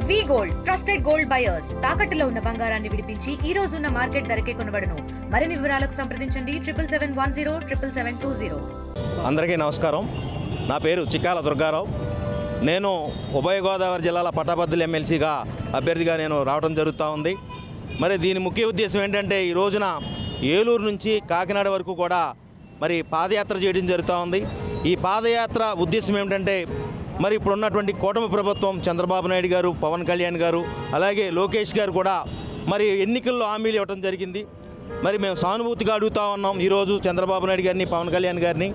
వి gold trusted gold buyers తాకట్టులో ఉన్న బంగారాన్ని విడిపించి ఈ రోజు ఉన్న మార్కెట్ ధరకే కొనబడును. మరిన్ని వివరాలకు సంప్రదించండి 77107720. అందరికీ నమస్కారం. నా పేరు చిక్కాల దుర్గారావు. నేను ఉభయ గోదావరి జిల్లాల పట్టభద్రుల ఎమ్మెల్సీగా అభ్యర్థిగా నేను రావడం జరుగుతూ ఉంది. మరి దీని ముఖ్య ఉద్దేశం ఏంటంటే ఈ రోజున ఏలూరు నుంచి కాకినాడ వరకు కూడా మరి పాదయాత్ర చేయడం జరుగుతూ ఉంది. ఈ పాదయాత్ర ఉద్దేశం ఏమిటంటే మరి ఇప్పుడు ఉన్నటువంటి కూటమి ప్రభుత్వం చంద్రబాబు నాయుడు గారు, పవన్ కళ్యాణ్ గారు, అలాగే లోకేష్ గారు కూడా మరి ఎన్నికల్లో హామీలు ఇవ్వడం జరిగింది. మరి మేము సానుభూతిగా అడుగుతూ ఉన్నాం ఈరోజు చంద్రబాబు నాయుడు గారిని, పవన్ కళ్యాణ్ గారిని.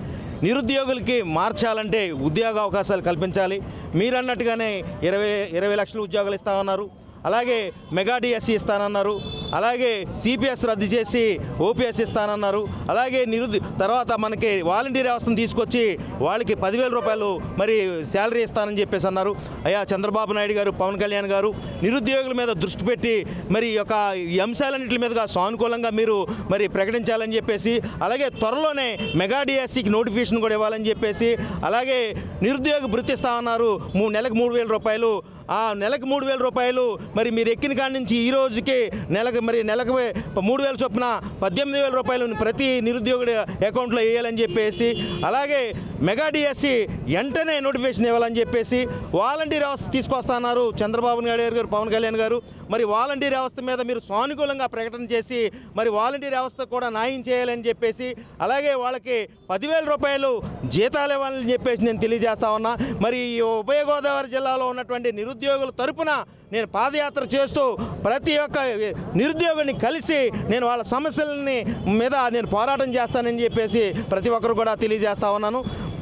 నిరుద్యోగులకి మార్చాలంటే ఉద్యోగ అవకాశాలు కల్పించాలి. మీరన్నట్టుగానే 20 లక్షల ఉద్యోగాలు ఇస్తామన్నారు. అలాగే మెగా డిఎస్సి ఇస్తానన్నారు. అలాగే సిపిఎస్ రద్దు చేసి ఓపీఎస్ ఇస్తానన్నారు. అలాగే తర్వాత మనకి వాలంటీర్ వ్యవస్థను తీసుకొచ్చి వాళ్ళకి 10,000 రూపాయలు మరి శాలరీ ఇస్తానని చెప్పేసి అన్నారు. అయ్యా చంద్రబాబు నాయుడు గారు, పవన్ కళ్యాణ్ గారు నిరుద్యోగుల మీద దృష్టి పెట్టి మరి ఈ అంశాలన్నింటి మీదుగా సానుకూలంగా మీరు మరి ప్రకటించాలని చెప్పేసి, అలాగే త్వరలోనే మెగా డిఎస్సికి నోటిఫికేషన్ కూడా ఇవ్వాలని చెప్పేసి, అలాగే నిరుద్యోగ భృతి ఇస్తామన్నారు. నెలకు 3,000 రూపాయలు. ఆ నెలకు 3,000 రూపాయలు మరి మీరు ఎక్కిన కాడి నుంచి ఈ రోజుకి నెలకు 3,000 చొప్పున 18,000 రూపాయలు ప్రతి నిరుద్యోగుడి అకౌంట్లో వేయాలని చెప్పేసి, అలాగే మెగా డిఎస్సి వెంటనే నోటిఫికేషన్ ఇవ్వాలని చెప్పేసి, వాలంటీర్ వ్యవస్థ తీసుకొస్తున్నారు చంద్రబాబు నాయుడు గారు, పవన్ కళ్యాణ్ గారు. మరి వాలంటీర్ వ్యవస్థ మీద మీరు సానుకూలంగా ప్రకటన చేసి మరి వాలంటీర్ వ్యవస్థ కూడా న్యాయం చేయాలని చెప్పేసి, అలాగే వాళ్ళకి 10,000 రూపాయలు జీతాలు ఇవ్వాలని చెప్పేసి నేను తెలియజేస్తా ఉన్నా. మరి ఈ ఉభయ గోదావరి జిల్లాలో ఉన్నటువంటి నిరుద్యోగుల తరపున నేను పాదయాత్ర చేస్తూ ప్రతి ఒక్క నిరుద్యోగిని కలిసి నేను వాళ్ళ సమస్యలని మీద నేను పోరాటం చేస్తానని చెప్పేసి ప్రతి ఒక్కరు కూడా తెలియజేస్తా ఉన్నాను.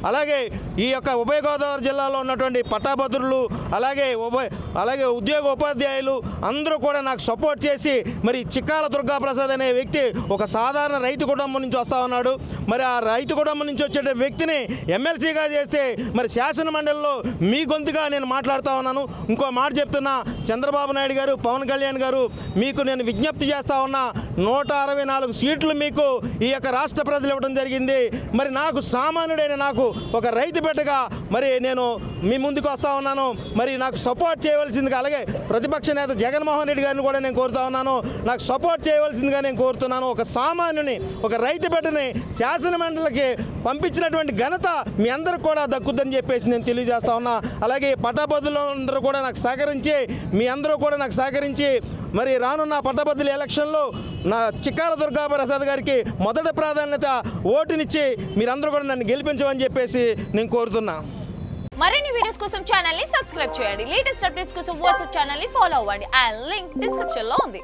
అలాగే ఈ యొక్క ఉభయ గోదావరి జిల్లాలో ఉన్నటువంటి పట్టాభద్రులు, అలాగే ఉద్యోగ ఉపాధ్యాయులు అందరూ కూడా నాకు సపోర్ట్ చేసి మరి చిక్కాల దుర్గాప్రసాద్ అనే వ్యక్తి ఒక సాధారణ రైతు కుటుంబం నుంచి వస్తూ ఉన్నాడు. మరి ఆ రైతు కుటుంబం నుంచి వచ్చే వ్యక్తిని ఎమ్మెల్సీగా చేస్తే మరి శాసన మండలిలో మీ గొంతుగా నేను మాట్లాడుతూ ఉన్నాను. ఇంకో మాట చెప్తున్నా, చంద్రబాబు నాయుడు గారు, పవన్ కళ్యాణ్ గారు మీకు నేను విజ్ఞప్తి చేస్తూ ఉన్నా, 164 సీట్లు మీకు ఈ యొక్క రాష్ట్ర ప్రజలు ఇవ్వడం జరిగింది. మరి నాకు సామాన్యుడైన నాకు ఒక రైతు బిడ్డగా మరి నేను మీ ముందుకు వస్తూ ఉన్నాను. మరి నాకు సపోర్ట్ చేయవలసిందిగా, అలాగే ప్రతిపక్ష నేత జగన్మోహన్ రెడ్డి గారిని కూడా నేను కోరుతా ఉన్నాను, నాకు సపోర్ట్ చేయవలసిందిగా నేను కోరుతున్నాను. ఒక సామాన్యుని, ఒక రైతు బిడ్డని శాసన మండలికి పంపించినటువంటి ఘనత మీ అందరికి కూడా దక్కుద్దని చెప్పేసి నేను తెలియజేస్తా ఉన్నా. అలాగే పట్టభద్రులు అందరూ కూడా నాకు సహకరించి, మీ అందరూ కూడా నాకు సహకరించి మరి రానున్న పట్టభద్రుల ఎలక్షన్లో నా చిక్కాల దుర్గాప్రసాద్ గారికి మొదటి ప్రాధాన్యత ఓటునిచ్చి మీరందరూ కూడా నన్ను గెలిపించమని చెప్పేసి నేను కోరుతున్నా. మరిన్ని వీడియోస్ కోసం ఛానల్ ని సబ్స్క్రైబ్ చేయండి. లేటెస్ట్ అప్డేట్స్ కోసం వాట్సాప్ ఛానల్ ని ఫాలో అవ్వండి. ఆ లింక్ డిస్క్రిప్షన్ లో ఉంది.